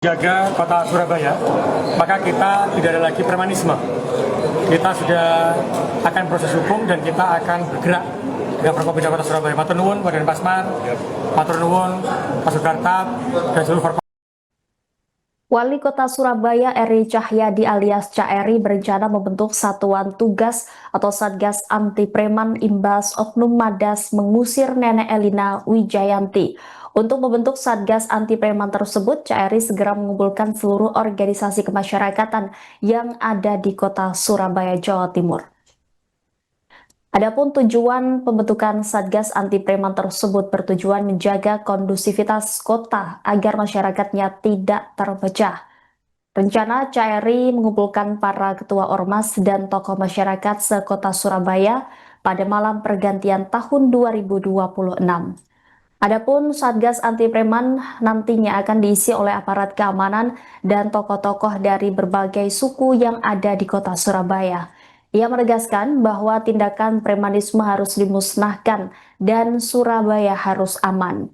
Jaga kota Surabaya, maka kita tidak ada lagi premanisme. Kita sudah akan proses hukum dan kita akan bergerak dengan Forkopimda Kota Surabaya. Matur nuwun Badan Pasmar, matur nuwun Pak Sukartap dan seluruh Forkopimda. Wali Kota Surabaya Eri Cahyadi alias Caeri berencana membentuk satuan tugas atau Satgas Anti Preman imbas Oknum Madas mengusir Nenek Elina Wijayanti. Untuk membentuk Satgas Anti Preman tersebut, Caeri segera mengumpulkan seluruh organisasi kemasyarakatan yang ada di Kota Surabaya, Jawa Timur. Adapun tujuan pembentukan Satgas Anti Preman tersebut bertujuan menjaga kondusivitas kota agar masyarakatnya tidak terpecah. Rencana Caeri mengumpulkan para ketua ormas dan tokoh masyarakat sekota Surabaya pada malam pergantian tahun 2026. Adapun Satgas Anti Preman nantinya akan diisi oleh aparat keamanan dan tokoh-tokoh dari berbagai suku yang ada di Kota Surabaya. Ia menegaskan bahwa tindakan premanisme harus dimusnahkan dan Surabaya harus aman.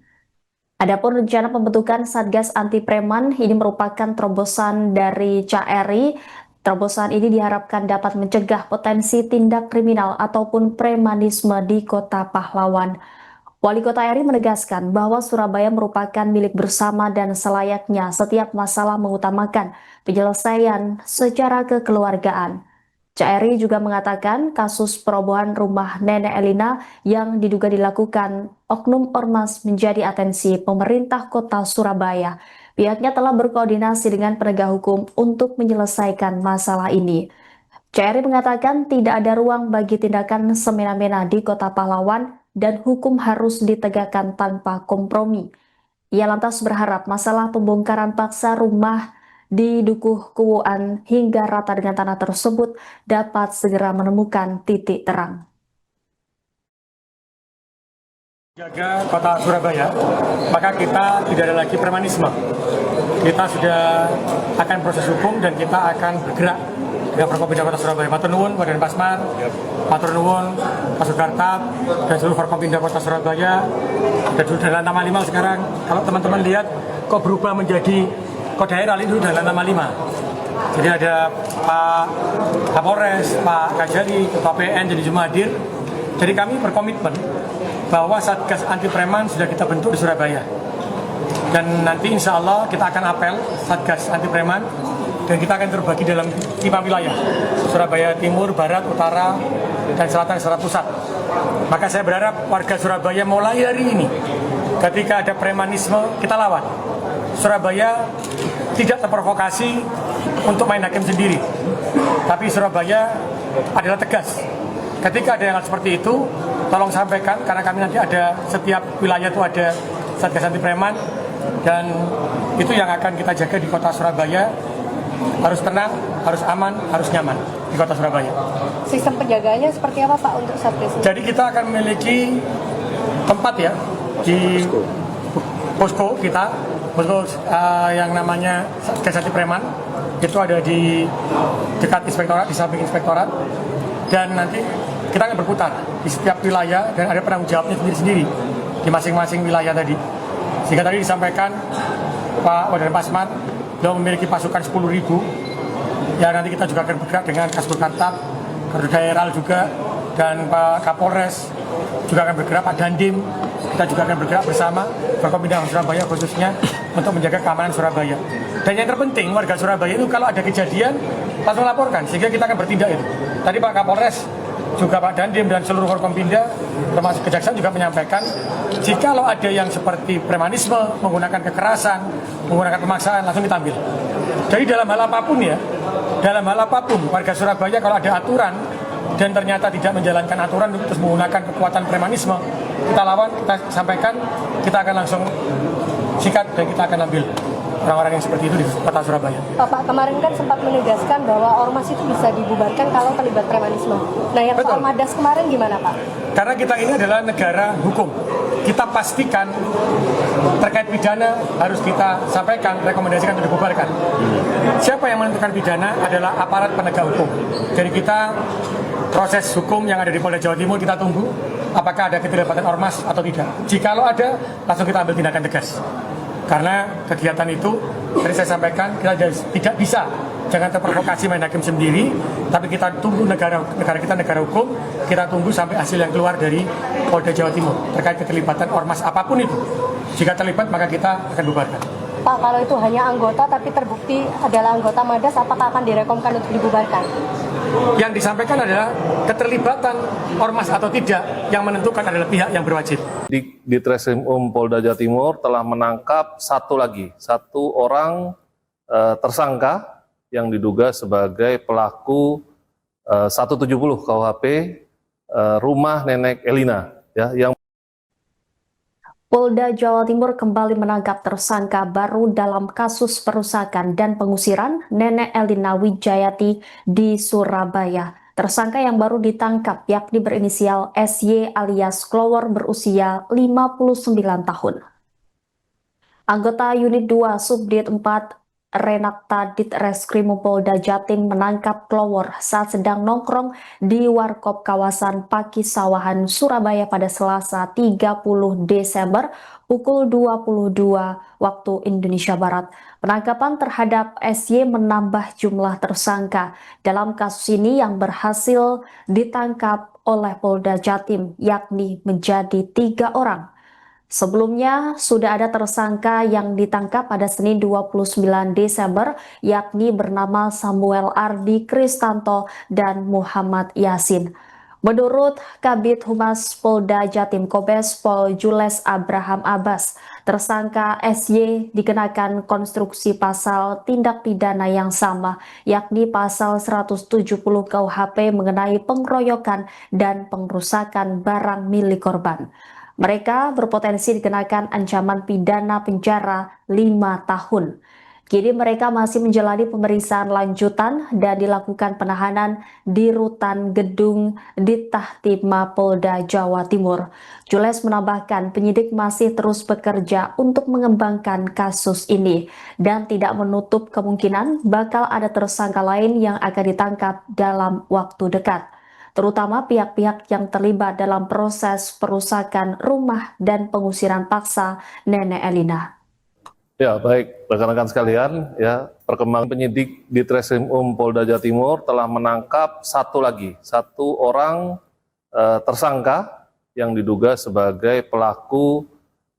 Adapun rencana pembentukan Satgas Anti Preman ini merupakan terobosan dari Caeri. Terobosan ini diharapkan dapat mencegah potensi tindak kriminal ataupun premanisme di Kota Pahlawan. Wali Kota Eri menegaskan bahwa Surabaya merupakan milik bersama dan selayaknya setiap masalah mengutamakan penyelesaian secara kekeluargaan. Caeri juga mengatakan kasus perobohan rumah Nenek Elina yang diduga dilakukan oknum ormas menjadi atensi pemerintah Kota Surabaya. Pihaknya telah berkoordinasi dengan penegak hukum untuk menyelesaikan masalah ini. Caeri mengatakan tidak ada ruang bagi tindakan semena-mena di Kota Pahlawan dan hukum harus ditegakkan tanpa kompromi. Ia lantas berharap masalah pembongkaran paksa rumah di Dukuh Kuwuan hingga rata dengan tanah tersebut dapat segera menemukan titik terang. Jaga kota Surabaya, maka kita tidak ada lagi premanisme. Kita sudah akan proses hukum dan kita akan bergerak dengan Forkopimda Kota Surabaya. Matur nuwun Badan Pasmar, matur nuwun Pak Sukartap dan seluruh Forkopimda Kota Surabaya. Dan sudah nama 5 sekarang. Kalau teman-teman lihat kok berubah menjadi kok daerah ini sudah nama 5. Jadi ada Pak Kapolres, Pak Kajari, Ketua PN jadi semua hadir. Jadi kami berkomitmen bahwa Satgas Anti Preman sudah kita bentuk di Surabaya. Dan nanti insya Allah kita akan apel Satgas Anti Preman dan kita akan terbagi dalam 5 wilayah. Surabaya Timur, Barat, Utara, dan Selatan serta Pusat. Maka saya berharap warga Surabaya mulai hari ini ketika ada premanisme kita lawan. Surabaya tidak terprovokasi untuk main hakim sendiri. Tapi Surabaya adalah tegas. Ketika ada yang seperti itu, tolong sampaikan, karena kami nanti ada setiap wilayah itu ada Satgas Anti Preman dan itu yang akan kita jaga di Kota Surabaya. Harus tenang, harus aman, harus nyaman di Kota Surabaya. Sistem penjagaannya seperti apa Pak untuk Satgas ini? Jadi kita akan memiliki tempat ya di posko kita, posko yang namanya Satgas Anti Preman. Itu ada di dekat inspektorat, di samping inspektorat. Dan nanti kita akan berputar di setiap wilayah dan ada penanggung jawabnya sendiri-sendiri di masing-masing wilayah tadi. Sehingga tadi disampaikan Pak Badan Pasmar beliau memiliki pasukan 10.000. Ya nanti kita juga akan bergerak dengan Kasburkantab, Daerah juga, dan Pak Kapolres juga akan bergerak, Pak Dandim. Kita juga akan bergerak bersama Forkopimda Surabaya khususnya untuk menjaga keamanan Surabaya. Dan yang terpenting warga Surabaya itu kalau ada kejadian langsung laporkan sehingga kita akan bertindak itu. Tadi Pak Kapolres juga Pak Dandim dan seluruh Forkopimda termasuk Kejaksaan juga menyampaikan jika ada yang seperti premanisme, menggunakan kekerasan, menggunakan pemaksaan langsung ditambil. Jadi dalam hal apapun ya, dalam hal apapun warga Surabaya kalau ada aturan dan ternyata tidak menjalankan aturan terus menggunakan kekuatan premanisme, kita lawan, kita sampaikan, kita akan langsung sikat dan kita akan ambil orang-orang yang seperti itu di Kota Surabaya. Pak kemarin kan sempat menegaskan bahwa ormas itu bisa dibubarkan kalau terlibat premanisme. Nah yang Betul. soal Madas kemarin gimana Pak? Karena kita ini adalah negara hukum. Kita pastikan terkait pidana harus kita sampaikan, rekomendasikan untuk dibubarkan. Siapa yang menentukan pidana adalah aparat penegak hukum. Jadi kita proses hukum yang ada di Polda Jawa Timur kita tunggu apakah ada keterlibatan ormas atau tidak. Jikalau ada, langsung kita ambil tindakan tegas. Karena kegiatan itu, tadi saya sampaikan, kita tidak bisa, jangan terprovokasi main hakim sendiri, tapi kita tunggu negara kita negara hukum, kita tunggu sampai hasil yang keluar dari Polda Jawa Timur terkait keterlibatan ormas apapun itu. Jika terlibat maka kita akan bubarkan. Pak, kalau itu hanya anggota tapi terbukti adalah anggota Madas, apakah akan direkomkan untuk dibubarkan? Yang disampaikan adalah keterlibatan ormas atau tidak, yang menentukan adalah pihak yang berwajib. Di Treskrimum Polda Jawa Timur telah menangkap satu orang tersangka yang diduga sebagai pelaku 170 KUHP rumah Nenek Elina, ya, yang Polda Jawa Timur kembali menangkap tersangka baru dalam kasus perusakan dan pengusiran Nenek Elina Wijayati di Surabaya. Tersangka yang baru ditangkap yakni berinisial SY alias Klower berusia 59 tahun. Anggota Unit 2 Subdit 4 Renakta Ditreskrimum Polda Jatim menangkap Klower saat sedang nongkrong di warkop kawasan Pakisawahan, Surabaya pada Selasa 30 Desember pukul 22 waktu Indonesia Barat. Penangkapan terhadap SY menambah jumlah tersangka dalam kasus ini yang berhasil ditangkap oleh Polda Jatim, yakni menjadi 3 orang. Sebelumnya, sudah ada tersangka yang ditangkap pada Senin 29 Desember, yakni bernama Samuel Ardi Kristanto dan Muhammad Yasin. Menurut Kabid Humas Polda Jatim Kombes Pol Jules Abraham Abbas, tersangka SY dikenakan konstruksi pasal tindak pidana yang sama, yakni pasal 170 KUHP mengenai pengeroyokan dan pengrusakan barang milik korban. Mereka berpotensi dikenakan ancaman pidana penjara 5 tahun. Kini mereka masih menjalani pemeriksaan lanjutan dan dilakukan penahanan di rutan gedung Ditahtima Polda Jawa Timur. Jules menambahkan penyidik masih terus bekerja untuk mengembangkan kasus ini dan tidak menutup kemungkinan bakal ada tersangka lain yang akan ditangkap dalam waktu dekat, terutama pihak-pihak yang terlibat dalam proses perusakan rumah dan pengusiran paksa Nenek Elina. Ya, baik, rekan-rekan sekalian, ya, perkembangan penyidik di Treskrimum Polda Jawa Timur telah menangkap satu orang tersangka yang diduga sebagai pelaku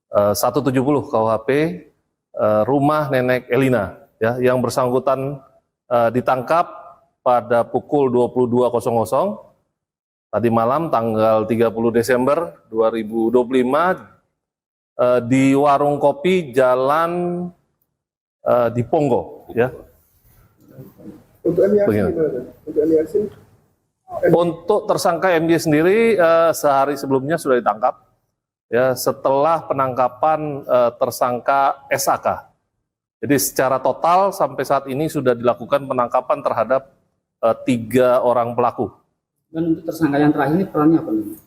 170 KUHP rumah Nenek Elina, ya, yang bersangkutan ditangkap pada pukul 22.00 tadi malam tanggal 30 Desember 2025 di warung kopi Jalan Diponggok, ya. Untuk MYAsin, Untuk tersangka MY sendiri sehari sebelumnya sudah ditangkap, ya, setelah penangkapan tersangka SAK. Jadi secara total sampai saat ini sudah dilakukan penangkapan terhadap 3 orang pelaku. Dan untuk tersangka yang terakhir ini perannya apa nih?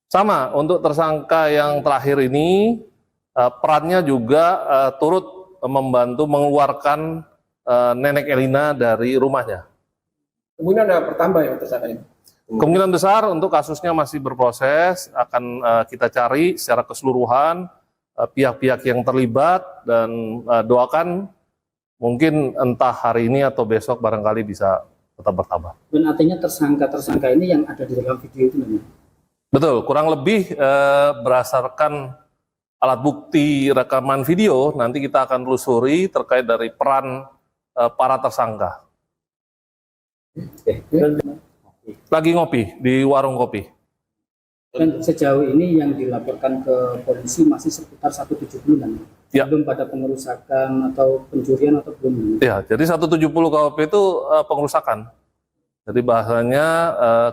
Sama, untuk tersangka yang terakhir ini perannya juga turut membantu mengeluarkan Nenek Elina dari rumahnya. kemungkinan ada bertambah ya tersangka ini. Kemungkinan besar untuk kasusnya masih berproses, akan kita cari secara keseluruhan pihak-pihak yang terlibat dan doakan mungkin entah hari ini atau besok barangkali bisa tetap bertambah. Dan artinya tersangka-tersangka ini yang ada di dalam video itu namanya? Betul, kurang lebih berdasarkan alat bukti rekaman video, nanti kita akan telusuri terkait dari peran para tersangka. Lagi ngopi di warung kopi. Dan sejauh ini yang dilaporkan ke polisi masih sekitar 170 kan? Ya. Belum pada pengerusakan atau pencurian atau belum? Ya, jadi 170 KUHP itu pengerusakan. Jadi bahasanya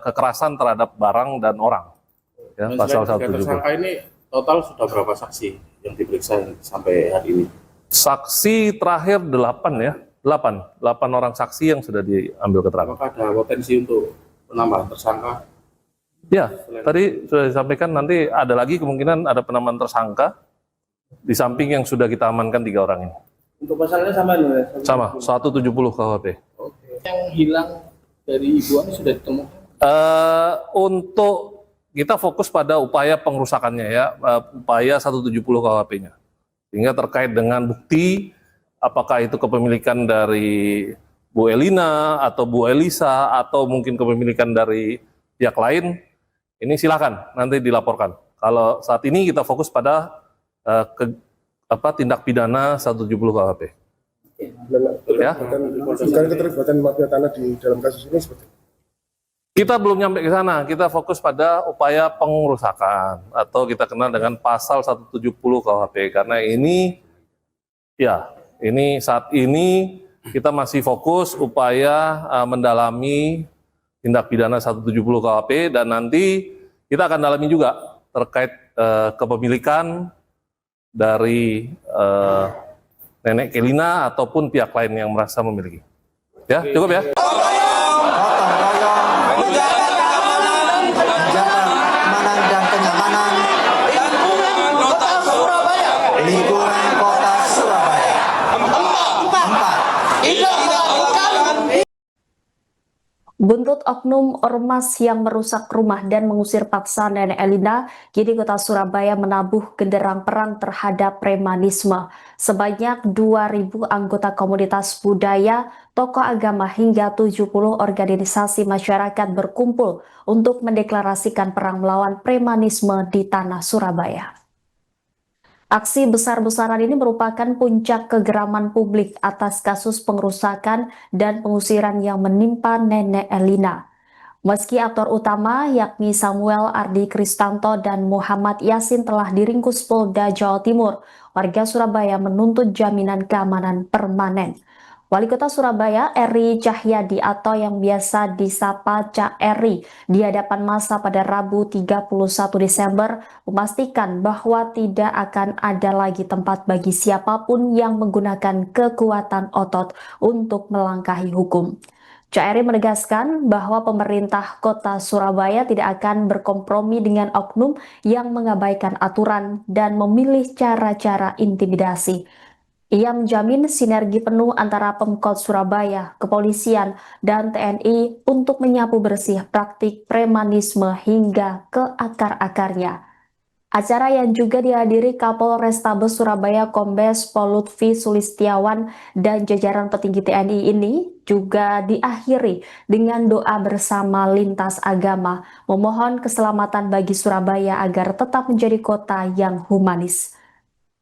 kekerasan terhadap barang dan orang. Ya, Dan pasal selain 170. tersangka ini total sudah berapa saksi yang diperiksa sampai hari ini? Saksi terakhir 8 ya, 8 orang saksi yang sudah diambil keterangan. Apakah ada potensi untuk penambahan tersangka? Ya, tadi sudah disampaikan nanti ada lagi kemungkinan ada penambahan tersangka di samping yang sudah kita amankan 3 orang ini. Untuk pasalnya sama ya? Sama, 170 KUHP. Yang hilang dari Ibu Ani sudah ditemukan? Untuk kita fokus pada upaya pengrusakannya ya, upaya 170 KUHP-nya. Sehingga terkait dengan bukti, apakah itu kepemilikan dari Bu Elina atau Bu Elisa atau mungkin kepemilikan dari pihak lain, ini silakan nanti dilaporkan. Kalau saat ini kita fokus pada tindak pidana 170 KUHP. Ya. Bukan keterlibatan mafia tanah di dalam kasus ini seperti itu. Kita belum nyampe ke sana, kita fokus pada upaya pengerusakan atau kita kenal dengan pasal 170 KUHP karena ini saat ini kita masih fokus upaya mendalami tindak pidana 170 KUHP dan nanti kita akan dalami juga terkait kepemilikan dari Nenek Kelina ataupun pihak lain yang merasa memiliki. Ya, cukup ya. Lingkungan kota Surabaya. 4. Buntut oknum ormas yang merusak rumah dan mengusir paksa Nenek Elina, kini kota Surabaya menabuh genderang perang terhadap premanisme. Sebanyak 2.000 anggota komunitas budaya, tokoh agama hingga 70 organisasi masyarakat berkumpul untuk mendeklarasikan perang melawan premanisme di tanah Surabaya. Aksi besar-besaran ini merupakan puncak kegeraman publik atas kasus pengerusakan dan pengusiran yang menimpa Nenek Elina. Meski aktor utama yakni Samuel Ardi Kristanto dan Muhammad Yasin telah diringkus Polda Jawa Timur, warga Surabaya menuntut jaminan keamanan permanen. Wali Kota Surabaya Eri Cahyadi atau yang biasa disapa Cak Eri di hadapan massa pada Rabu 31 Desember memastikan bahwa tidak akan ada lagi tempat bagi siapapun yang menggunakan kekuatan otot untuk melangkahi hukum. Cak Eri menegaskan bahwa pemerintah Kota Surabaya tidak akan berkompromi dengan oknum yang mengabaikan aturan dan memilih cara-cara intimidasi. Ia menjamin sinergi penuh antara Pemkot Surabaya, kepolisian, dan TNI untuk menyapu bersih praktik premanisme hingga ke akar-akarnya. Acara yang juga dihadiri Kapolrestabes Surabaya Kombes Pol Lutfi Sulistiawan dan jajaran petinggi TNI ini juga diakhiri dengan doa bersama lintas agama, memohon keselamatan bagi Surabaya agar tetap menjadi kota yang humanis.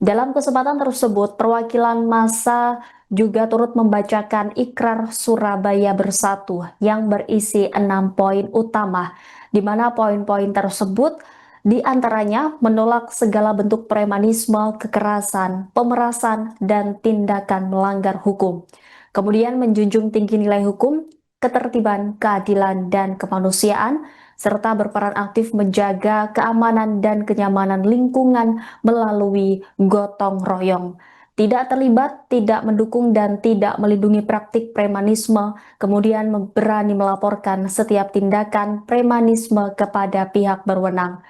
Dalam kesempatan tersebut, perwakilan massa juga turut membacakan Ikrar Surabaya Bersatu yang berisi 6 poin utama, di mana poin-poin tersebut diantaranya menolak segala bentuk premanisme, kekerasan, pemerasan, dan tindakan melanggar hukum. Kemudian menjunjung tinggi nilai hukum, ketertiban, keadilan, dan kemanusiaan, serta berperan aktif menjaga keamanan dan kenyamanan lingkungan melalui gotong royong. Tidak terlibat, tidak mendukung, dan tidak melindungi praktik premanisme, kemudian berani melaporkan setiap tindakan premanisme kepada pihak berwenang,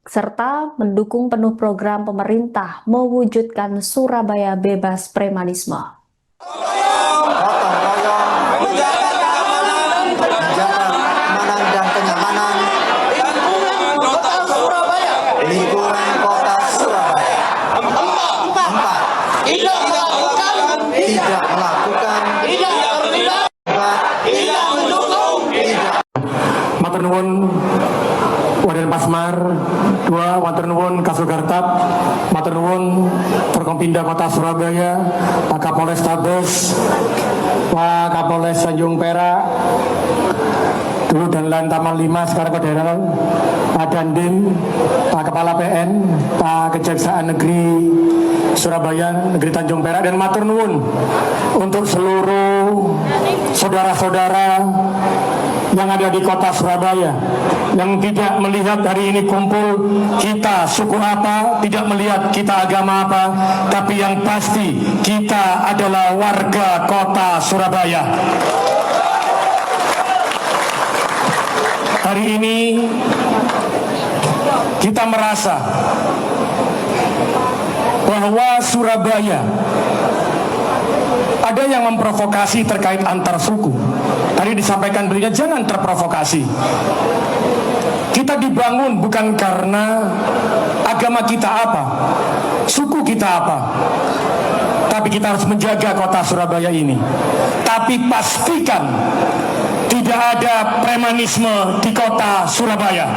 serta mendukung penuh program pemerintah mewujudkan Surabaya bebas premanisme. Lingkungan kota Surabaya. 4. Tidak melakukan, tidak mendukung, Matur nuwun Waden Pasmar, 2 matur nuwun Kasugartap, matur nuwun Forkompinda Kota Surabaya, Pak Kapolrestabes, Pak Kapolres Tanjung Perak, dulu dan lain Taman 5 sekarang Kodaral, Pak Dandim, Pak Kepala PN, Pak Kejaksaan Negeri Surabaya, Negeri Tanjung Perak, dan matur nuwun untuk seluruh saudara-saudara yang ada di kota Surabaya yang tidak melihat hari ini kumpul kita suku apa, tidak melihat kita agama apa, tapi yang pasti kita adalah warga kota Surabaya. Hari ini kita merasa bahwa Surabaya ada yang memprovokasi terkait antar suku. Tadi disampaikan beliau, jangan terprovokasi. Kita dibangun bukan karena agama kita apa, suku kita apa. Tapi kita harus menjaga kota Surabaya ini. Tapi pastikan tidak ada premanisme di kota Surabaya.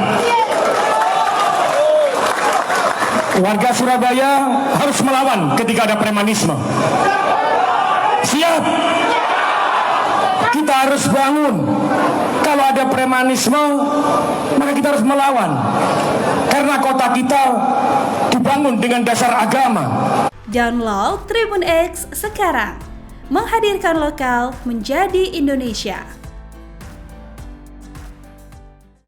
Warga Surabaya harus melawan ketika ada premanisme. Siap. Kita harus bangun. Kalau ada premanisme, maka kita harus melawan. Karena kota kita dibangun dengan dasar agama. Download Tribun X sekarang. Menghadirkan lokal menjadi Indonesia.